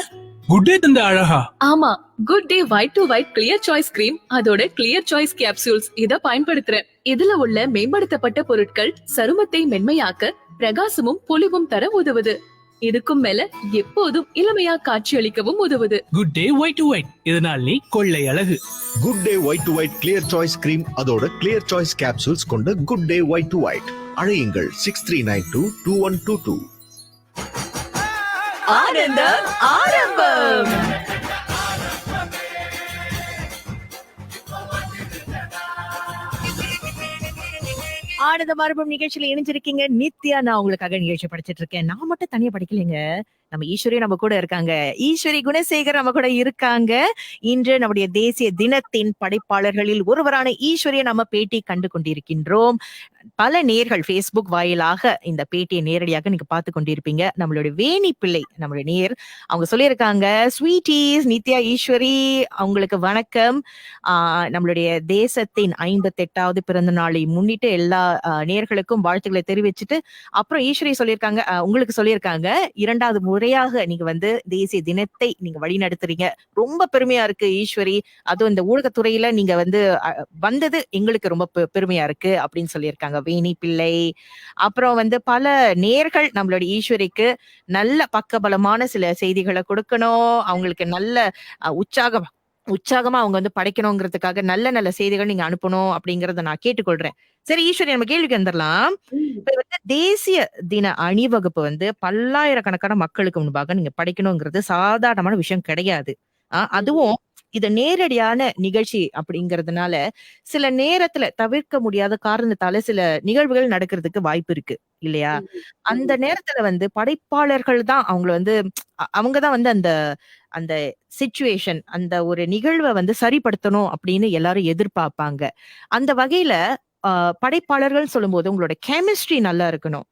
குட் டே தந்த அழகா? ஆமா, good day white to white clear choice cream, அதோட கிளியர் சாய்ஸ் கேப்சூல்ஸ் இத பயன்படுத்துறேன். இதுல உள்ள மேம்படுத்தப்பட்ட பொருட்கள் சருமத்தை மென்மையாக்க, பிரகாசமும் பொலிவும் தர உதவுது. இதுக்கும் மேல எப்போதும் இளமையா காட்சியளிக்கவும் உதவுது. Good day white to white, இதனால் நீ கொள்ளை அழகு. Good day white to white clear choice cream, அதோட கிளியர் சாய்ஸ் கேப்சூல்ஸ் கொண்ட good day white to white. அழையுங்கள் 63922122. ஆனந்தம் ஆரம்பம். ஆனந்த மரபம் நிகழ்ச்சியில இணைஞ்சிருக்கீங்க. நித்யா நான் உங்களுக்காக நிகழ்ச்சி படிச்சிட்டு இருக்கேன். நான் மட்டும் தனியா படிக்கலைங்க. நம்ம ஈஸ்வரி நம்ம கூட இருக்காங்க. ஈஸ்வரி குணசேகர் நம்ம கூட இருக்காங்க. இன்று நம்முடைய தேசிய தினத்தின் படைப்பாளர்களில் ஒருவரான ஈஸ்வரியை நம்ம பேட்டி கண்டு கொண்டிருக்கின்றோம். பல நேர்கள் Facebook வாயிலாக இந்த பேட்டியை நேரடியாக நீங்க பார்த்து கொண்டிருப்பீங்க. நம்மளுடைய வேணி பிள்ளை நம்மளுடைய நேர் அவங்க சொல்லியிருக்காங்க, ஸ்வீட்டீஸ் நித்யா ஈஸ்வரி அவங்களுக்கு வணக்கம். நம்மளுடைய தேசத்தின் 58வது பிறந்த நாளை முன்னிட்டு எல்லா நேர்களுக்கும் வாழ்த்துக்களை தெரிவிச்சுட்டு அப்புறம் ஈஸ்வரி சொல்லியிருக்காங்க, உங்களுக்கு சொல்லியிருக்காங்க, 2வது முறையாக நீங்க வந்து தேசிய தினத்தை நீங்க வழி நடத்துறீங்க. ரொம்ப பெருமையா இருக்கு ஈஸ்வரி. அதுவும் இந்த ஊடகத்துறையில நீங்க வந்து வந்தது எங்களுக்கு ரொம்ப பெருமையா இருக்கு அப்படின்னு சொல்லியிருக்காங்க வேணி பிள்ளை. அப்புறம் வந்து பல நேர்கள் நம்மளுடைய ஈஸ்வரிக்கு நல்ல பக்கபலமான சில செய்திகளை கொடுக்கணும், அவங்களுக்கு நல்ல உற்சாகமா அவங்க வந்து படைக்கணுங்கிறதுக்காக நல்ல நல்ல செய்திகள் நீங்க அனுப்பணும் அப்படிங்கறத நான் கேட்டுக்கொள்றேன். சரி ஈஸ்வரி, நம்ம கேள்விக்கு வந்துடலாம். இப்ப வந்து தேசிய தின அணிவகுப்பு வந்து பல்லாயிரக்கணக்கான மக்களுக்கு முன்பாக நீங்க படைக்கணுங்கிறது சாதாரணமான விஷயம் கிடையாது. அதுவும் இது நேரடியான நிகழ்ச்சி அப்படிங்கறதுனால சில நேரத்துல தவிர்க்க முடியாத காரணத்தால சில நிகழ்வுகள் நடக்கிறதுக்கு வாய்ப்பு இருக்கு இல்லையா? அந்த நேரத்துல வந்து படைப்பாளர்கள் தான் அவங்கள வந்து அவங்கதான் வந்து அந்த அந்த சிச்சுவேஷன் அந்த ஒரு நிகழ்வை வந்து சரிப்படுத்தணும் அப்படின்னு எல்லாரும் எதிர்பார்ப்பாங்க. அந்த வகையில படைப்பாளர்கள் சொல்லும் போது உங்களோட கெமிஸ்ட்ரி நல்லா இருக்கணும்.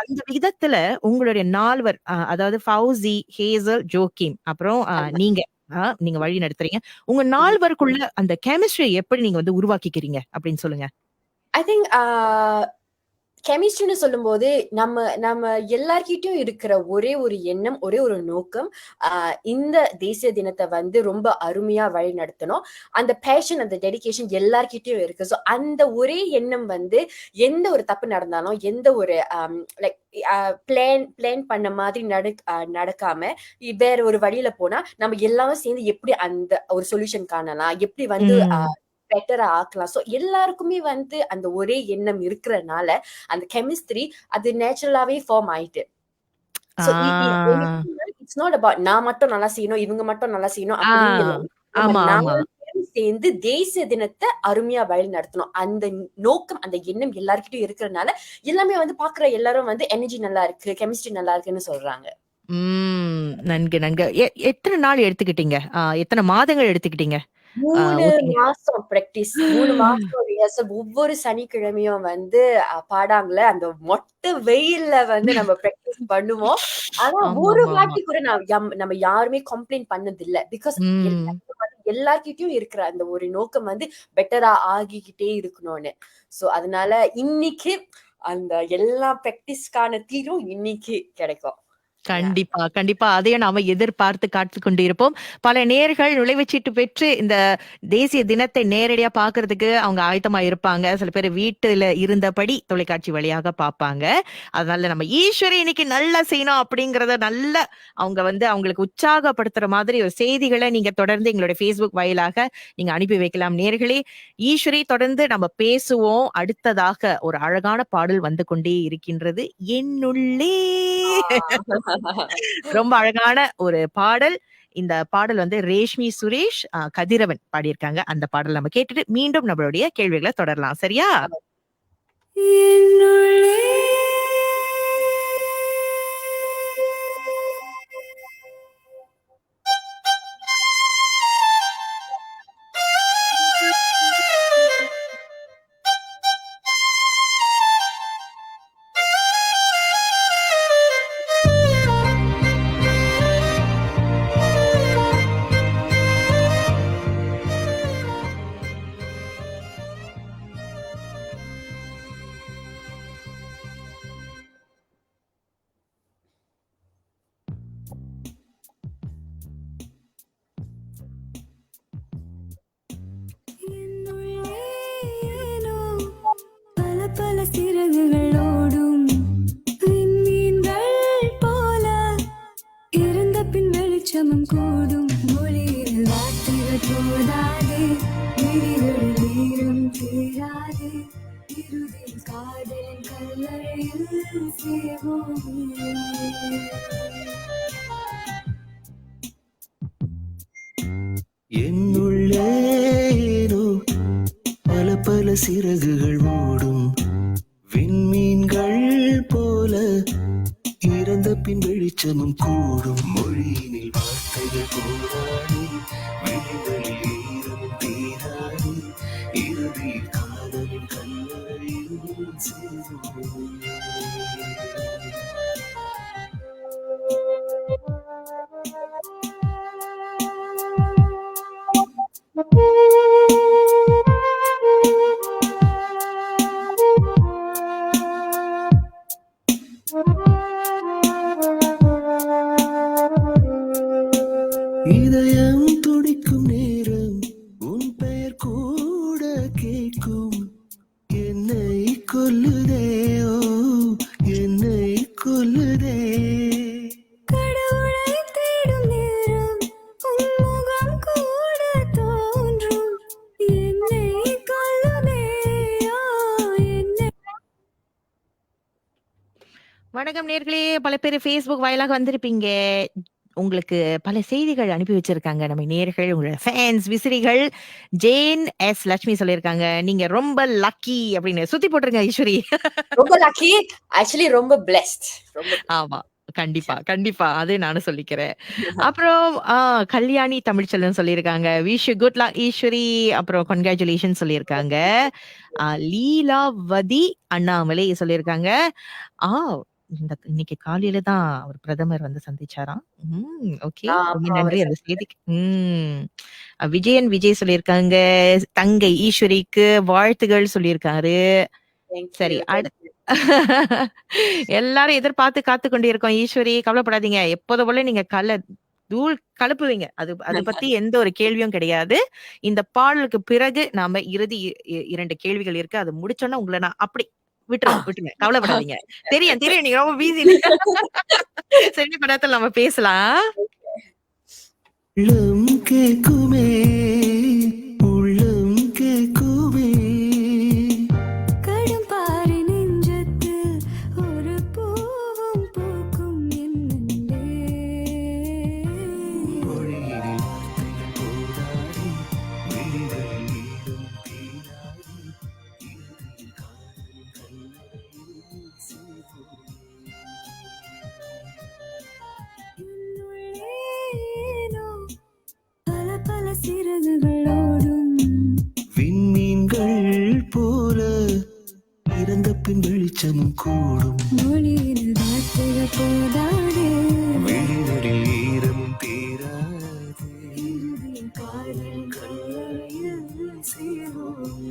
அந்த விதத்துல உங்களுடைய 4 அதாவது ஃபவுசி, ஹேசல், ஜோக்கிம் அப்புறம் நீங்க வழி நடத்துறீங்க. உங்க 4 அந்த கெமிஸ்ட்ரியை எப்படி நீங்க வந்து உருவாக்கிக்கிறீங்க அப்படின்னு சொல்லுங்க. ஐ திங்க் கெமிஸ்ட்ரின்னு சொல்லும்போது நம்ம எல்லார்கிட்டயும் இருக்கிற ஒரே ஒரு எண்ணம், ஒரே ஒரு நோக்கம், இந்த தேசிய தினத்தை வந்து ரொம்ப அருமையா வழி நடத்தணும். அந்த பேஷன், அந்த டெடிகேஷன் எல்லார்கிட்டயும் இருக்கு. ஸோ அந்த ஒரே எண்ணம் வந்து எந்த ஒரு தப்பு நடந்தாலும், எந்த ஒரு லைக் பிளான் பண்ண மாதிரி நடக்காம வேற ஒரு வழியில போனா நம்ம எல்லாரும் சேர்ந்து எப்படி அந்த ஒரு சொல்யூஷன் காணலாம், எப்படி வந்து பெட்டரா ஆக்கலாம். சோ எல்லாருக்குமே வந்து அந்த ஒரே எண்ணம் இருக்கிறதுனால அந்த கெமிஸ்ட்ரி அது நேச்சுரலாவே ஃபார்ம் ஆயிட்டு. இட்ஸ் நாட் அபவுட் நான் மட்டும் நல்லா செய்யணும், இவங்க மட்டும் நல்லா செய்யணும் அப்படின்னு சேர்ந்து தேசிய தினத்தை அருமையா வழி நடத்தணும். அந்த நோக்கம், அந்த எண்ணம் எல்லார்கிட்டயும் இருக்கிறதுனால எல்லாமே வந்து பாக்குற எல்லாரும் வந்து எனர்ஜி நல்லா இருக்கு, கெமிஸ்ட்ரி நல்லா இருக்குன்னு சொல்றாங்க. நன்கு. எத்தனை நாள் எடுத்துக்கிட்டீங்க? எத்தனை மாதங்கள் எடுத்துக்கிட்டீங்க? 3 மாசம் பிராக்டிஸ், 3 மாசம் ரிஹர்சல். ஒவ்வொரு சனிக்கிழமையும் வந்து பாடாங்கள அந்த மொட்டை வெயில்ல வந்து நம்ம பிராக்டிஸ் பண்ணுவோம். ஆனா ஒரு வாட்டி கூட நம்ம யாருமே கம்ப்ளைண்ட் பண்ணது இல்ல. பிகாஸ் எல்லார்கிட்டயும் இருக்கிற அந்த ஒரு நோக்கம் வந்து பெட்டரா ஆகிக்கிட்டே இருக்கணும்னு. சோ அதனால இன்னைக்கு அந்த எல்லா பிராக்டிஸ்க்கான தீரும் இன்னைக்கு கிடைக்கும். கண்டிப்பா அதையும் நாம எதிர்பார்த்து காத்து கொண்டிருப்போம். பல நேர்கள் நுழைவுச்சீட்டு பெற்று இந்த தேசிய தினத்தை நேரடியா பாக்குறதுக்கு அவங்க ஆயத்தமா இருப்பாங்க. சில பேர் வீட்டுல இருந்தபடி தொலைக்காட்சி வழியாக பார்ப்பாங்க. அதனால நம்ம ஈஸ்வரி இன்னைக்கு நல்லா செய்யணும் அப்படிங்கறத நல்ல அவங்க வந்து அவங்களுக்கு உற்சாகப்படுத்துற மாதிரி ஒரு செய்திகளை நீங்க தொடர்ந்து எங்களுடைய Facebook வாயிலாக நீங்க அனுப்பி வைக்கலாம். நேர்களே, ஈஸ்வரி தொடர்ந்து நம்ம பேசுவோம். அடுத்ததாக ஒரு அழகான பாடல் வந்து கொண்டே இருக்கின்றது, என்னுள்ளே. ரொம்ப அழகான ஒரு பாடல். இந்த பாடல் வந்து ரேஷ்மி சுரேஷ், கதிரவன் பாடியிருக்காங்க. அந்த பாடல் நம்ம கேட்டுட்டு மீண்டும் நம்மளுடைய கேள்விகளை தொடரலாம். சரியா? வெளிச்சமும் கூடும் மொழியில் வார்த்தைகள் போதாது விழிகளில் ஈரம் தீராது இறுதியில் காதலின் கல்லறையில் சேவோமே. என்னுள்ளேனோ பல பல சிறகுகள் ஓடும் விண்மீன்கள் போல இறந்த பின் வெளிச்சமும் கூடும் மொழியினில் வார்த்தைகள் போராடி விழிகளில் ஈரமும் தீராது இறுதியில் காதலின் கல்லறையில் சேரும். இதயம் துடிக்கும் நேரம் உன் பெயர் கூட கேட்கும் என்னை கொல்லுதே ஓ என்னை கொல்லுதே. கடவுளை தேடும் நேரம் உன் முகம் கூட தோன்றும் என்னை கொல்லுதே என்னை. வணக்கம் நேர்களே, பல பேர் Facebook வாயிலாக வந்திருப்பீங்க. உங்களுக்கு பல செய்திகள் அனுப்பி வச்சிருக்காங்க நம்ம நேர்கள், உங்களோட ஃபேன்ஸ் விசிறிகள். ஜேன் எஸ் லட்சுமி சொல்லியிருக்காங்க, நீங்க ரொம்ப லக்கி அப்படின்னு. சுத்தி போட்டுருங்க ஈஸ்வரி. ரொம்ப லக்கி, ஆக்சுவலி ரொம்ப பிளெஸ்ட். ஆமா, கண்டிப்பா கண்டிப்பா, அது நானும் சொல்லிக்கிறேன். அப்புறம் கல்யாணி தமிழ்ச்செல்வன் சொல்லியிருக்காங்க, விஷ் குட் லக் ஈஸ்வரி. அப்புறம் கங்க்ராச்சுலேஷன் சொல்லியிருக்காங்க. லீலாவதி அண்ணாமலை சொல்லியிருக்காங்க, இன்னைக்கு காலையில தான் அவர் பிரதமர் வந்து சந்திச்சாராம். ஓகே, ரொம்ப நன்றி அந்த செய்திக்கு. விஜய் சொல்லியிருக்காங்க, தங்கை ஈஸ்வரிக்கு வாழ்த்துகள் சொல்லியிருக்காரு. சரி, எல்லாரும் எதிர்பார்த்து காத்து கொண்டிருக்கோம். ஈஸ்வரி கவலைப்படாதீங்க, எப்போது போல நீங்க தூள் கலப்புவீங்க. அது பத்தி எந்த ஒரு கேள்வியும் கிடையாது. இந்த பாடலுக்கு பிறகு நாம இறுதி 2 கேள்விகள் இருக்கு, அது முடிச்சோன்னா உங்களை நான் அப்படி விட்டுருங்க, கவலைப்படாதீங்க. தெரியும் நீங்க ரொம்ப பிஸி. சரி, படத்துல நம்ம பேசலாம். உள்ளம் கேக்குமே உள்ளம் கேக்குமே கடும் பாறை நெஞ்சத்து ஒரு பூவும் பூக்கும் என்னே. மொழியினில் வார்த்தைகள் போராடி விழிகளில் ஈரம் தீராது இறுதியில் காதலின் கல்லறையில் சேரும். என்னுள்ளேனோ பல பல சிறகுகளோடும் விண்மீன்கள் போல இறந்த பின் வெளிச்சமும் கூடும் மொழியில் வார்த்தைகள் போதாது விழிகளில் ஈரமும் தீராது இறுதியில் காதலின் கல்லறையில் சேரும்.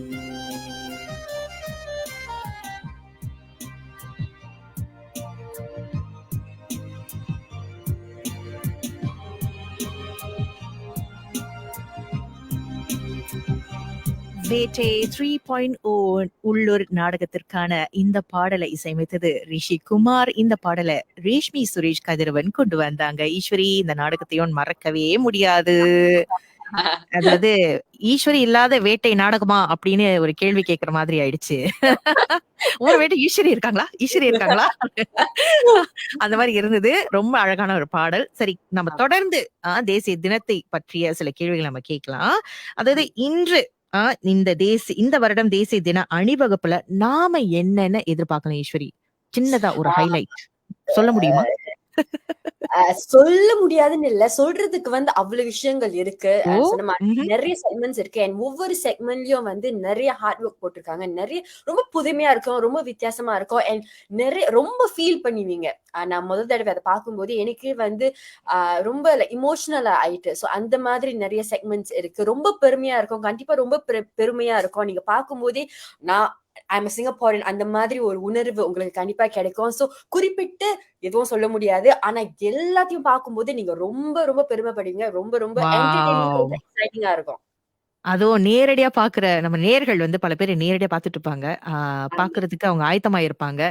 வேட்டை 3.0 உள்ளூர் நாடகத்திற்கான இந்த பாடலை இசையமைத்தது ரிஷி குமார். இந்த பாடலை ரேஷ்மி சுரேஷ் கதிரவன் கொண்டு வந்தாங்க. ஈஸ்வரி, இந்த நாடகத்தையும் மறக்கவே முடியாது. அதாவது ஈஸ்வரி இல்லாத வேட்டை நாடகமா அப்படின்னு ஒரு கேள்வி கேட்கிற மாதிரி ஆயிடுச்சு. ஒரு வேட்டை ஈஸ்வரி இருக்காங்களா அந்த மாதிரி இருந்தது. ரொம்ப அழகான ஒரு பாடல். சரி, நம்ம தொடர்ந்து தேசிய தினத்தை பற்றிய சில கேள்விகள் நம்ம கேட்கலாம். அதாவது இன்று இந்த வருடம் தேசிய தின அணிவகுப்புல நாம என்னென்ன எதிர்பார்க்கலாம் ஈஸ்வரி? சின்னதா ஒரு ஹைலைட் சொல்ல முடியுமா? சொல்ல முடியாதுன்னு இல்ல, சொல்றதுக்கு அவ்வளவு விஷயங்கள் இருக்கு. நிறைய செக்மெண்ட்ஸ் இருக்கு. அண்ட் ஒவ்வொரு செக்மெண்ட்லயும் நிறைய ஹார்ட் ஒர்க் போட்டிருக்காங்க. நிறைய ரொம்ப புதுமையா இருக்கும், ரொம்ப வித்தியாசமா இருக்கும். அண்ட் நிறைய ரொம்ப ஃபீல் பண்ணுவீங்க. நான் முதல் தடவை அதை பார்க்கும்போது எனக்கு ரொம்ப இமோஷனலா ஆயிட்டு. ஸோ அந்த மாதிரி நிறைய செக்மெண்ட்ஸ் இருக்கு. ரொம்ப பெருமையா இருக்கும், கண்டிப்பா ரொம்ப பெருமையா இருக்கும். நீங்க பார்க்கும்போதே ஐம் சிங்கப்பூரன் அந்த மாதிரி ஒரு உணர்வு உங்களுக்கு கண்டிப்பா கிடைக்கும். ஸோ குறிப்பிட்டு எதுவும் சொல்ல முடியாது. ஆனா எல்லாத்தையும் பார்க்கும்போது நீங்க ரொம்ப ரொம்ப பெருமைப்படுவீங்க. ரொம்ப ரொம்ப எக்ஸைட்டிங்கா இருக்கும். அதுவும் நேரடியா பாக்குற நம்ம நேர்கள் வந்து பல பேர் நேரடியா பாத்துட்டு இருப்பாங்க. பாக்குறதுக்கு அவங்க ஆயத்தமா இருப்பாங்க.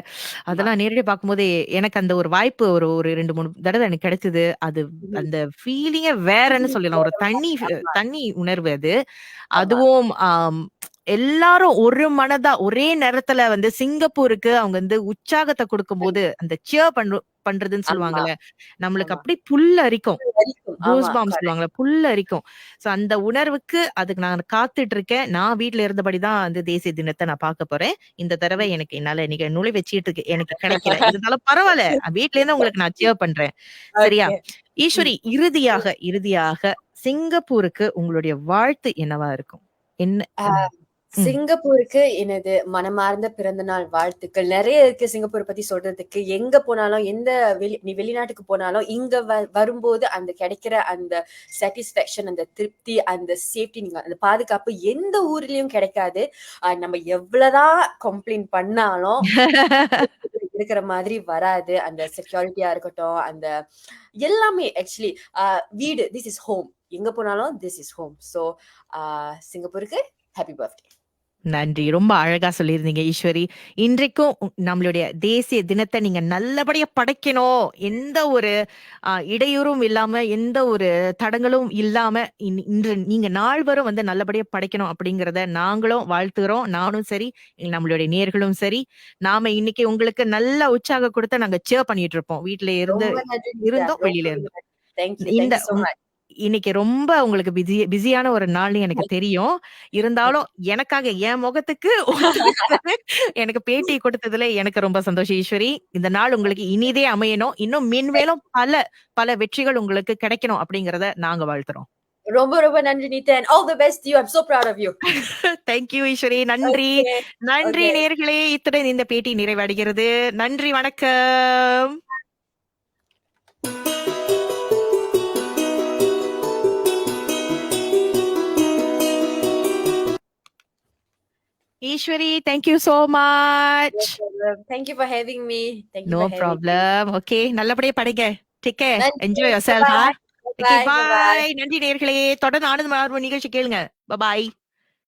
அதெல்லாம் நேரடியா பார்க்கும்போது எனக்கு அந்த ஒரு வாய்ப்பு ஒரு 2, 3 தடவ எனக்கு கிடைச்சது. அது அந்த ஃபீலிங்கே வேறன்னு சொல்லலாம். ஒரு தனி உணர்வு அது. அதுவும் எல்லாரும் ஒரு மனதா ஒரே நேரத்துல வந்து சிங்கப்பூருக்கு அவங்க வந்து உற்சாகத்த குடுக்கும்போது, அந்த சியர் பண்றதுன்னு சொல்லுவாங்கல்ல. நம்மளுக்கு அப்படியே புல்லரிக்கும். கூஸ் பாம்ஸ் சொல்லுவாங்கல்ல. புல்லரிக்கும். சோ அந்த உணர்வுக்கு அதுக்கு நான் காத்துட்டு இருக்கேன். நான் வீட்ல இருந்தபடி தான் வந்து தேசிய தினத்த நான் பார்க்க போறேன். இந்த தடவை எனக்கு என்னால நுழைவு சீட்டு எனக்கு கிடைக்கல. இருந்தாலும் பரவால்ல. வீட்ல இருந்து உங்களுக்கு நான் சியர் பண்றேன். சரியா? ஈஸ்வரி, இறுதியாக சிங்கப்பூருக்கு உங்களுடைய வாழ்த்து என்னவா இருக்கும்? என்ன? சிங்கப்பூருக்கு எனது மனமார்ந்த பிறந்த நாள் வாழ்த்துக்கள். நிறைய இருக்கு சிங்கப்பூர் பத்தி சொல்றதுக்கு. எங்க போனாலும் நீ வெளிநாட்டுக்கு போனாலும் இங்க வரும்போது அந்த கிடைக்கிற அந்த சாட்டிஸ்பேக்ஷன், அந்த திருப்தி, அந்த சேஃப்டி, நீங்க அந்த பாதுகாப்பு எந்த ஊர்லயும் கிடைக்காது. நம்ம எவ்வளவுதான் கம்ப்ளைண்ட் பண்ணாலும் இருக்கிற மாதிரி வராது. அந்த செக்யூரிட்டியா இருக்கட்டும், அந்த எல்லாமே ஆக்சுவலி வீடு, திஸ் இஸ் ஹோம். எங்க போனாலும் திஸ் இஸ் ஹோம். சோ சிங்கப்பூருக்கு ஹாப்பி பர்த்டே. நன்றி. ரொம்ப அழகா சொல்லியிருந்தீங்க ஈஸ்வரி. இன்றைக்கும் நம்மளுடைய தேசிய தினத்தை நீங்க நல்லபடியா படைக்கணும். எந்த ஒரு இடையூறும் இல்லாம, எந்த ஒரு தடங்களும் இல்லாம இன்று நீங்க நால்வரும் வந்து நல்லபடியா படைக்கணும் அப்படிங்கிறத நாங்களும் வாழ்த்துகிறோம். நானும் சரி, நம்மளுடைய நேயர்களும் சரி. நாம இன்னைக்கு உங்களுக்கு நல்ல உற்சாகம் கொடுத்து நாங்க சேர் பண்ணிட்டு இருப்போம். வீட்ல இருந்தோம், வெளியில இருந்தோம். இன்னைக்கு ரொம்ப உங்களுக்கு பிஸியான ஒரு நாள்னு எனக்கு தெரியும். இருந்தாலும் எனக்காக என் முகத்துக்கு எனக்கு பேட்டி கொடுத்ததுல எனக்கு ரொம்ப சந்தோஷம் ஈஸ்வரி. இந்த நாள் உங்களுக்கு இனிதே அமையணும். இன்னும் மென்மேலும் பல வெற்றிகள் உங்களுக்கு கிடைக்கணும் அப்படிங்கறத நாங்க வாழ்த்துறோம். ரொம்ப ரொம்ப நன்றி நீதா. All the best you. I am so proud of you. Thank you Eswari. நன்றி. நன்றி நேயர்களே. இத்துடன் இந்த பேட்டி நிறைவடைகிறது. நன்றி, வணக்கம். Ishwari, thank you so much. Thank you for having me. No problem. Okay, நல்லபடியா படிங்க. Take care. Enjoy yourself. Okay, bye. நன்றி நேயர்களே. தொடர்ந்து ஆனந்த மார்பு நிகழ்ச்சி கேளுங்க. Bye bye.